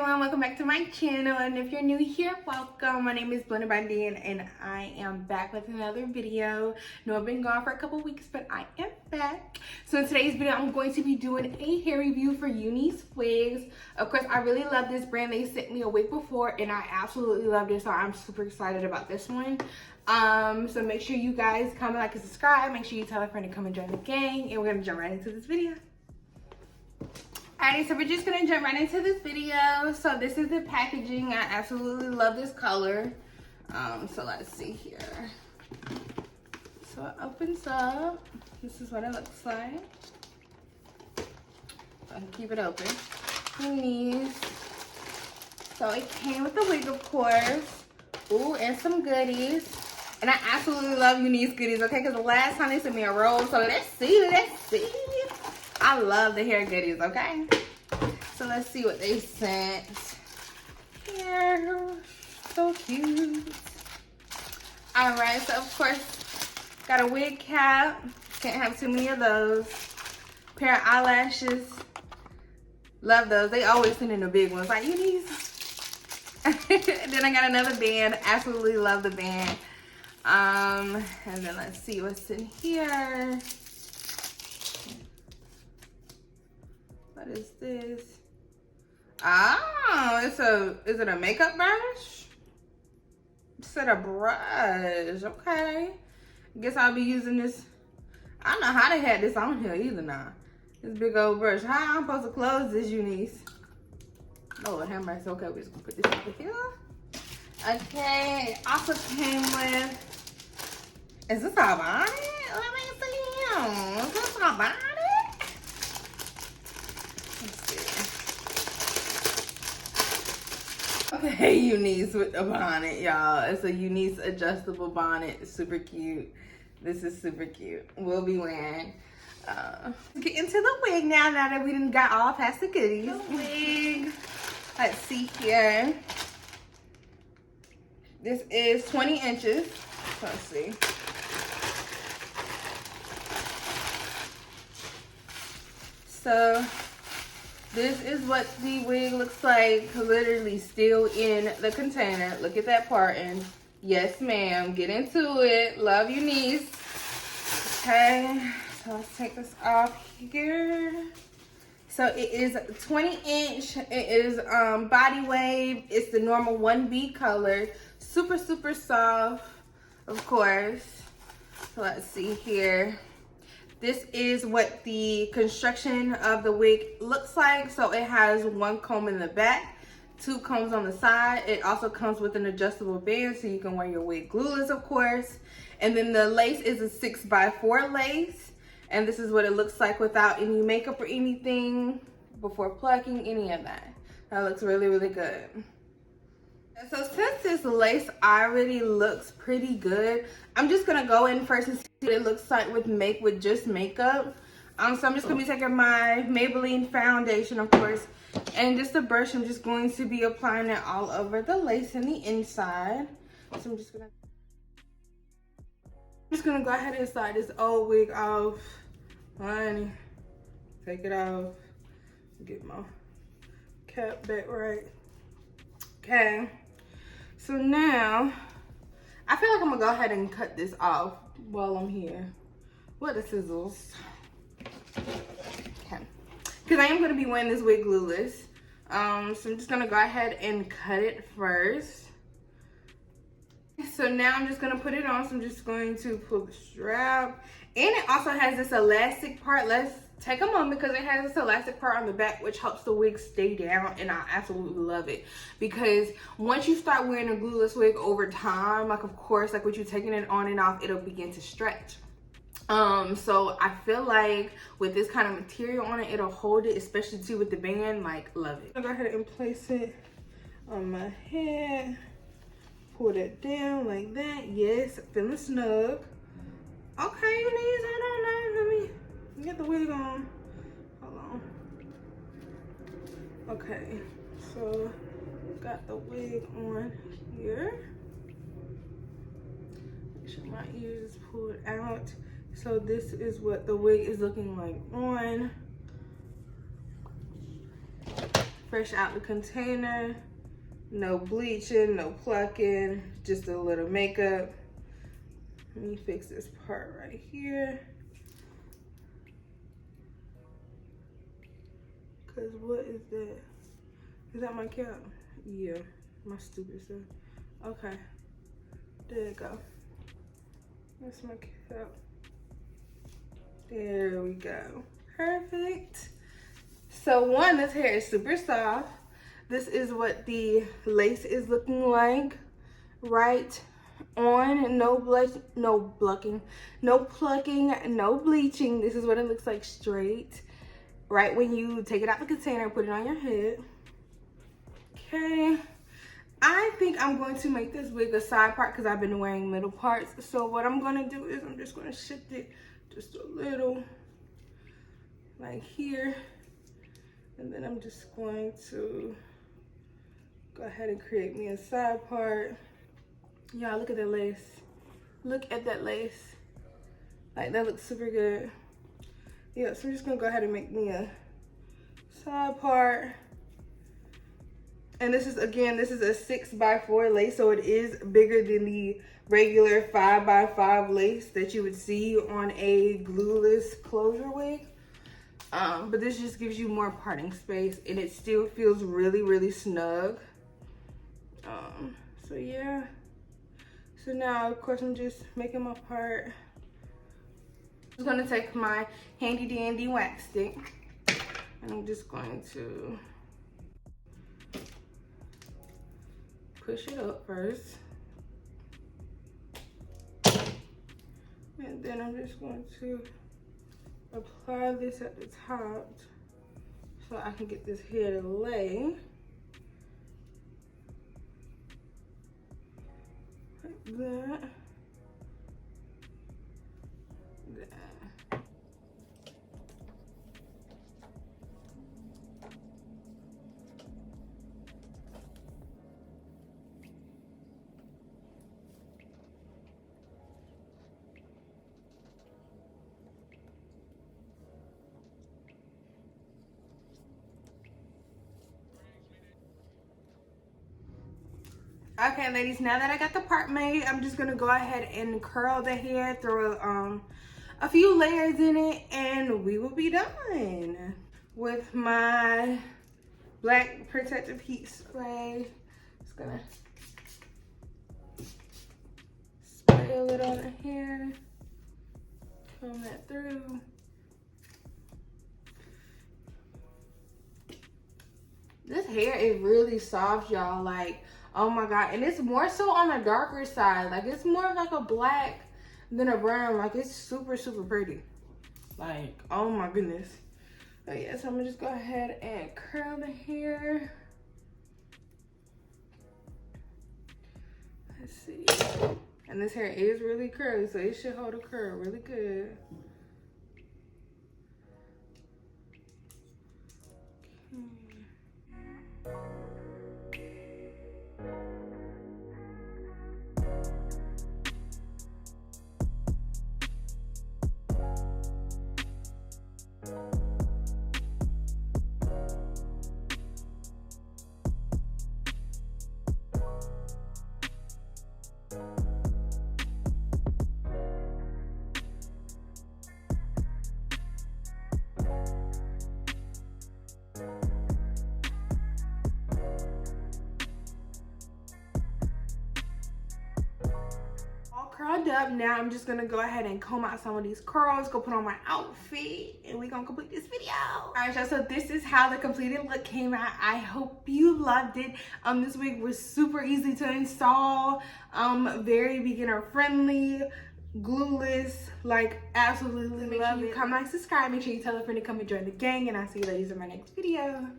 everyone, welcome back to my channel, and if you're new here, welcome. My name is Blended by Dan and I am back with another video. No, I've been gone for a couple weeks, but I am back. So in today's video, I'm going to be doing a hair review for Unice wigs. Of course, I really love this brand. They sent me a wig before and I absolutely loved it, so I'm super excited about this one. So make sure you guys comment, like, and subscribe. Make sure you tell a friend to come and join the gang, and we're gonna jump right into this video. Alrighty, so we're just gonna jump right into this video. So this is the packaging. I absolutely love this color. So let's see here. So it opens up. This is what it looks like. So I can keep it open. Unice. So it came with the wig, of course. Ooh, and some goodies. And I absolutely love Unice goodies, okay? Because the last time they sent me a roll. So let's see. I love the hair goodies, okay? So let's see what they sent. Here, so cute. All right, so of course, got a wig cap. Can't have too many of those. Pair of eyelashes. Love those. They always send in the big ones, like Unice. And then I got another band. Absolutely love the band. And then let's see what's in here. What is this? Oh, is it a makeup brush? It's a brush, okay. Guess I'll be using this. I don't know how they had this on here either now. This big old brush. How I'm supposed to close this, Unice? Lord have mercy. Okay, we're just gonna put this over here. Okay, also came with, is this our bonnet? Let me see. Is this our bonnet? Okay, Unice with the bonnet, y'all. It's a Unice adjustable bonnet. Super cute. This is super cute. We'll be wearing. Get into the wig now that we done got all past the goodies. The wig. Let's see here. This is 20 inches. Let's see. So this is what the wig looks like, literally still in the container. Look at that parting. Yes, ma'am. Get into it. Love Unice. Okay, so let's take this off here. So it is 20 inch. It is body wave. It's the normal 1B color. Super, super soft, of course. So let's see here. This is what the construction of the wig looks like. So it has one comb in the back, 2 combs on the side. It also comes with an adjustable band so you can wear your wig glueless, of course. And then the lace is a 6x4 lace. And this is what it looks like without any makeup or anything, before plucking, any of that. That looks really, really good. And so since this lace already looks pretty good, I'm just gonna go in first and see what it looks like with just makeup. So I'm just gonna be taking my Maybelline foundation, of course, and just a brush. I'm just going to be applying it all over the lace and the inside. So I'm just gonna go ahead and slide this old wig off. Honey, take it off. Get my cap back right. Okay. So now, I feel like I'm gonna go ahead and cut this off while I'm here. What the scissors? Okay. Because I am gonna be wearing this wig glueless. So I'm just gonna go ahead and cut it first. So now I'm just gonna put it on. So I'm just going to pull the strap. And it also has this elastic part. Let's take a moment because it has this elastic part on the back which helps the wig stay down, and I absolutely love it because once you start wearing a glueless wig over time, like, of course, like, with you taking it on and off, it'll begin to stretch. So I feel like with this kind of material on it, it'll hold it, especially too with the band. Like, love it. I'll go ahead and place it on my head, pull it down like that. Yes, feeling snug. Okay, Unice, hold on, let me get the wig on. Hold on. Okay, so got the wig on here. Make sure my ears is pulled out. So this is what the wig is looking like on. fresh out the container. No bleaching, no plucking, just a little makeup. Let me fix this part right here. Cause what is that? Is that my cap? Yeah, my stupid stuff. Okay, there you go. That's my cap. There we go. Perfect. So one, this hair is super soft. This is what the lace is looking like. Right on, no plucking, no bleaching. This is what it looks like straight. Right when you take it out the container, put it on your head. Okay. I think I'm going to make this wig a side part because I've been wearing middle parts. So what I'm going to do is I'm just going to shift it just a little, like here. And then I'm just going to go ahead and create me a side part. Y'all, look at that lace. Look at that lace. Like, that looks super good. Yeah, so I'm just gonna go ahead and make me a side part. And this is, again, this is a 6x4 lace, so it is bigger than the regular 5x5 lace that you would see on a glueless closure wig. But this just gives you more parting space, and it still feels really, really snug. So yeah. So now, of course, I'm just making my part. I'm just gonna take my handy dandy wax stick, and I'm just going to push it up first. And then I'm just going to apply this at the top so I can get this hair to lay. Like that. Okay, ladies, now that I got the part made, I'm just gonna go ahead and curl the hair, throw a few layers in it, and we will be done. With my black protective heat spray, just gonna spray a little on the hair, comb that through. This hair is really soft, y'all. Like, oh my god. And it's more so on the darker side. Like, it's more like a black than a brown. Like, it's super, super pretty. Like, oh my goodness. But yeah, so I'm gonna just go ahead and curl the hair. Let's see. And this hair is really curly, so it should hold a curl really good. Curled up. Now I'm just gonna go ahead and comb out some of these curls, go put on my outfit, and we're gonna complete this video. All right, y'all, so this is how the completed look came out. I hope you loved it. This wig was super easy to install, very beginner friendly, glueless, like absolutely love it. Comment, like, subscribe, make sure you tell a friend to come and join the gang, and I'll see you ladies in my next video.